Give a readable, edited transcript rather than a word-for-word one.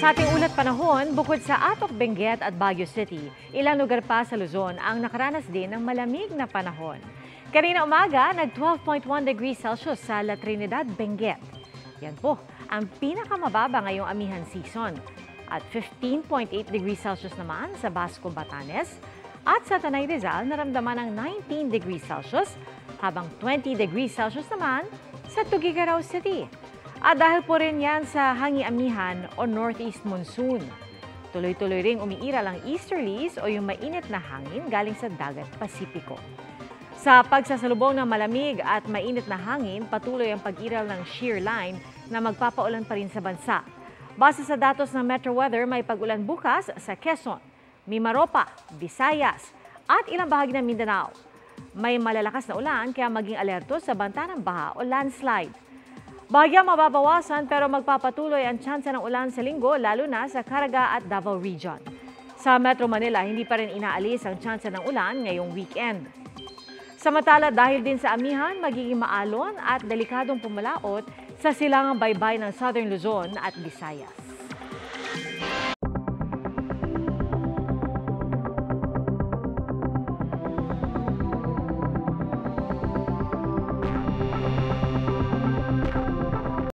Sa ating ulat panahon, bukod sa Atok, Benguet at Baguio City, ilang lugar pa sa Luzon ang nakaranas din ng malamig na panahon. Kanina umaga, nag-12.1 degrees Celsius sa La Trinidad, Benguet. Yan po, ang pinakamababa ngayong amihan season. At 15.8 degrees Celsius naman sa Basco, Batanes. At sa Tanay Rizal, naramdaman ng 19 degrees Celsius, habang 20 degrees Celsius naman sa Tuguegarao City. At dahil po rin yan sa hangi-amihan o northeast monsoon. Tuloy-tuloy ring umiiral ang easterlies o yung mainit na hangin galing sa dagat Pasipiko. Sa pagsasalubong ng malamig at mainit na hangin, patuloy ang pag-iral ng shear line na magpapaulan pa rin sa bansa. Base sa datos ng Metro Weather, may pag-ulan bukas sa Quezon, Mimaropa, Visayas at ilang bahagi ng Mindanao. May malalakas na ulan kaya maging alerto sa banta ng baha o landslide. Bahagyang mababawasan pero magpapatuloy ang tsansa ng ulan sa linggo lalo na sa Caraga at Davao Region. Sa Metro Manila, hindi pa rin inaalis ang tsansa ng ulan ngayong weekend. Samantala, dahil din sa amihan, magiging maalon at delikadong pumalaot sa silangang baybay ng Southern Luzon at Visayas.